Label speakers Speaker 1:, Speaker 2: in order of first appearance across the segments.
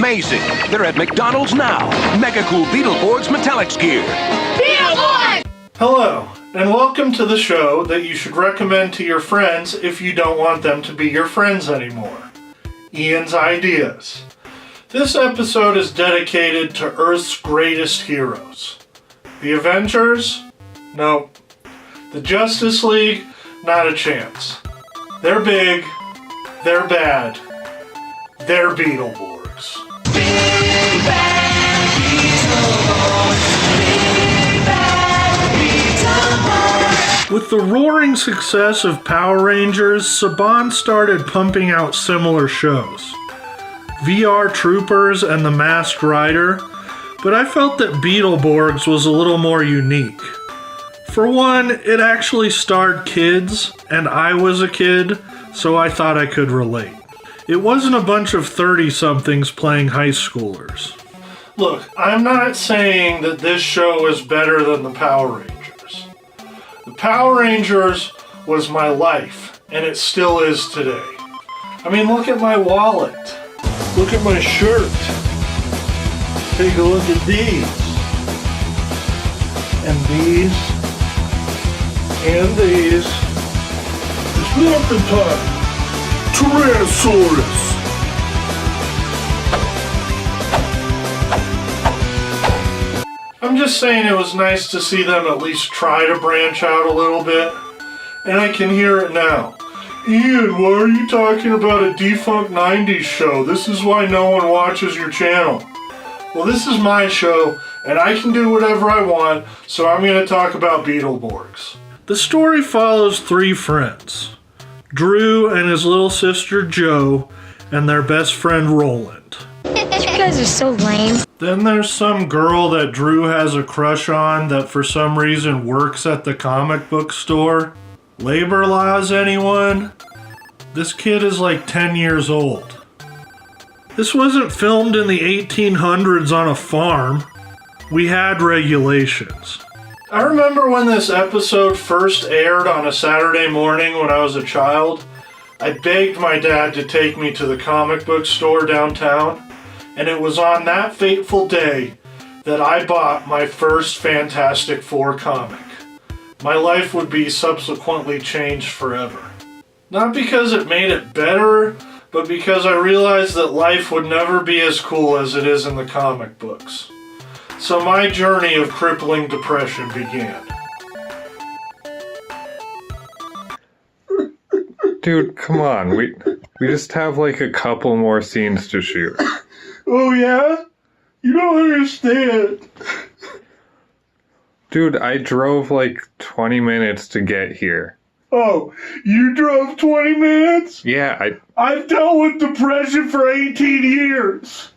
Speaker 1: amazing. They're at McDonald's now. Mega cool Beetleborgs metallics gear.
Speaker 2: Beetleborgs!
Speaker 3: Hello, and welcome to the show that you should recommend to your friends if you don't want them to be your friends anymore. Ian's Ideas. This episode is dedicated to Earth's greatest heroes. The Avengers? Nope. The Justice League? Not a chance. They're big. They're bad. They're Beetleborgs.
Speaker 2: Big bad Beetleborgs. Big bad Beetleborgs.
Speaker 3: With the roaring success of Power Rangers, SABAN started pumping out similar shows. VR Troopers and The Masked Rider, but I felt that Beetleborgs was a little more unique. For one, it actually starred kids, and I was a kid, so I thought I could relate. It wasn't a bunch of 30-somethings playing high schoolers. Look, I'm not saying that this show is better than the Power Rangers. The Power Rangers was my life, and it still is today. I mean, look at my wallet. Look at my shirt. Take a look at these. And these. And these. It's morphin' time. Tyrannosaurus. I'm just saying it was nice to see them at least try to branch out a little bit. And I can hear it now. Ian, why are you talking about a defunct 90s show? This is why no one watches your channel. Well, this is my show, and I can do whatever I want, so I'm going to talk about Beetleborgs. The story follows three friends. Drew and his little sister Jo, and their best friend Roland.
Speaker 4: You guys are so lame.
Speaker 3: Then there's some girl that Drew has a crush on that for some reason works at the comic book store. Labor laws, anyone? This kid is like 10 years old. This wasn't filmed in the 1800s on a farm. We had regulations. I remember when this episode first aired on a Saturday morning when I was a child, I begged my dad to take me to the comic book store downtown, and it was on that fateful day that I bought my first Fantastic Four comic. My life would be subsequently changed forever. Not because it made it better, but because I realized that life would never be as cool as it is in the comic books. So my journey of crippling depression began.
Speaker 5: Dude, come on. We just have like a couple more scenes to shoot.
Speaker 3: Oh yeah? You don't understand.
Speaker 5: Dude, I drove like 20 minutes to get here.
Speaker 3: Oh, you drove 20 minutes?
Speaker 5: Yeah,
Speaker 3: I've dealt with depression for 18 years.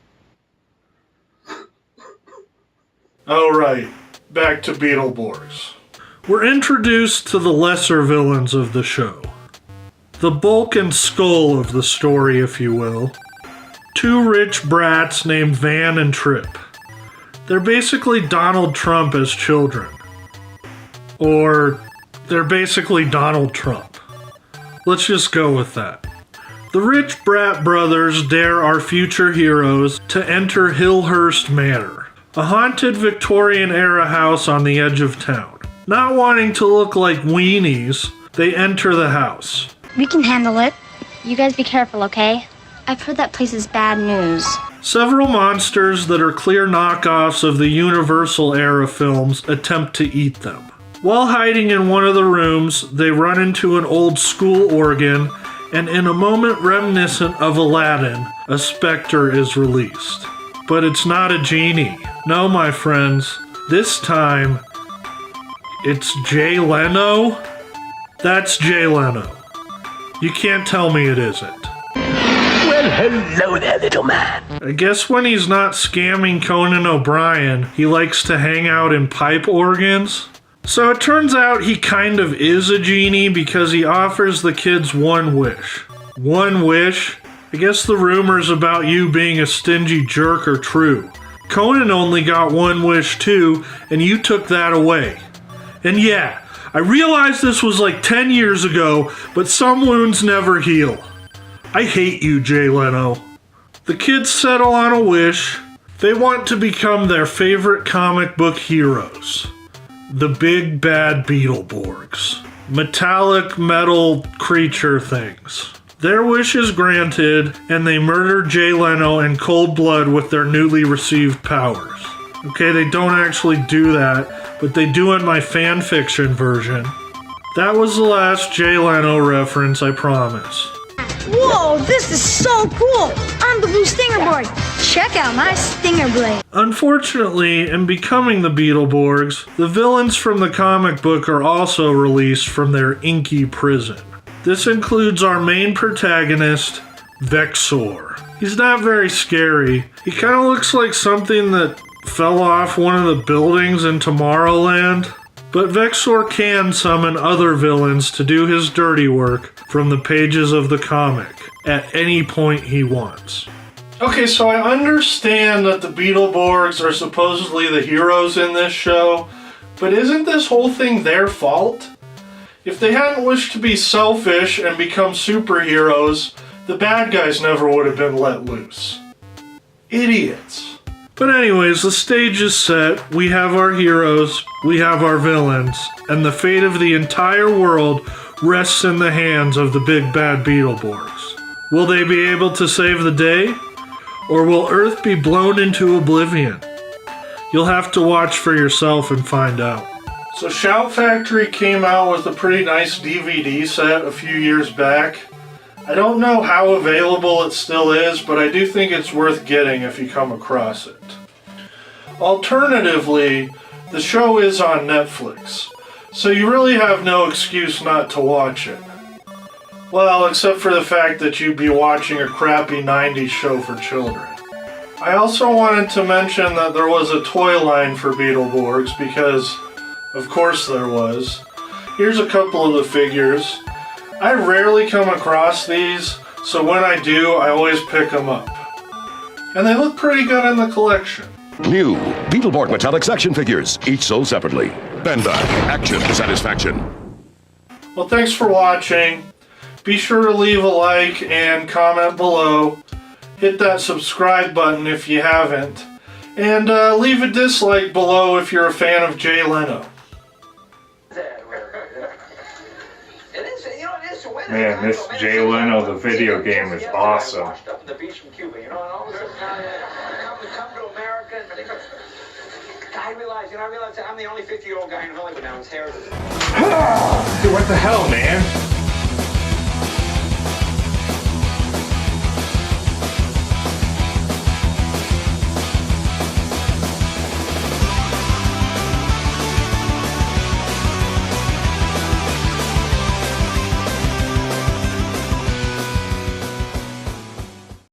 Speaker 3: Alright, back to Beetleborgs. We're introduced to the lesser villains of the show. The bulk and skull of the story, if you will. Two rich brats named Van and Trip. They're basically Donald Trump as children. Or, they're basically Donald Trump. Let's just go with that. The rich brat brothers dare our future heroes to enter Hillhurst Manor, a haunted Victorian-era house on the edge of town. Not wanting to look like weenies, they enter the house.
Speaker 4: We can handle it. You guys be careful, okay? I've heard that place is bad news.
Speaker 3: Several monsters that are clear knockoffs of the Universal-era films attempt to eat them. While hiding in one of the rooms, they run into an old school organ, and in a moment reminiscent of Aladdin, a specter is released. But it's not a genie. No, my friends. This time, it's Jay Leno? That's Jay Leno. You can't tell me it isn't.
Speaker 1: Well, hello there, little man.
Speaker 3: I guess when he's not scamming Conan O'Brien, he likes to hang out in pipe organs. So it turns out he kind of is a genie because he offers the kids one wish. One wish? I guess the rumors about you being a stingy jerk are true. Conan only got one wish too, and you took that away. And yeah, I realize this was like 10 years ago, but some wounds never heal. I hate you, Jay Leno. The kids settle on a wish. They want to become their favorite comic book heroes. The big bad Beetleborgs. Metallic metal creature things. Their wish is granted, and they murder Jay Leno in cold blood with their newly received powers. Okay, they don't actually do that, but they do in my fan fiction version. That was the last Jay Leno reference, I promise.
Speaker 6: Whoa, this is so cool! I'm the blue stinger board. Check out my stinger blade.
Speaker 3: Unfortunately, in becoming the Beetleborgs, the villains from the comic book are also released from their inky prison. This includes our main protagonist, Vexor. He's not very scary. He kind of looks like something that fell off one of the buildings in Tomorrowland. But Vexor can summon other villains to do his dirty work from the pages of the comic at any point he wants. Okay, so I understand that the Beetleborgs are supposedly the heroes in this show, but isn't this whole thing their fault? If they hadn't wished to be selfish and become superheroes, the bad guys never would have been let loose. Idiots. But anyways, the stage is set, we have our heroes, we have our villains, and the fate of the entire world rests in the hands of the big bad Beetleborgs. Will they be able to save the day? Or will Earth be blown into oblivion? You'll have to watch for yourself and find out. So Shout Factory came out with a pretty nice DVD set a few years back. I don't know how available it still is, but I do think it's worth getting if you come across it. Alternatively, the show is on Netflix, so you really have no excuse not to watch it. Well, except for the fact that you'd be watching a crappy 90s show for children. I also wanted to mention that there was a toy line for Beetleborgs because, of course there was. Here's a couple of the figures. I rarely come across these, so when I do, I always pick them up. And they look pretty good in the collection.
Speaker 1: New Beetleborg metallic action figures, each sold separately. Bandai, action to satisfaction.
Speaker 3: Well, thanks for watching. Be sure to leave a like and comment below. Hit that subscribe button if you haven't. And leave a dislike below if you're a fan of Jay Leno.
Speaker 5: Man, this Jay Leno, the video game, is awesome.
Speaker 7: I realized I'm the only 50-year-old guy in Hollywood now. His hair is...
Speaker 5: Dude, what the hell, man?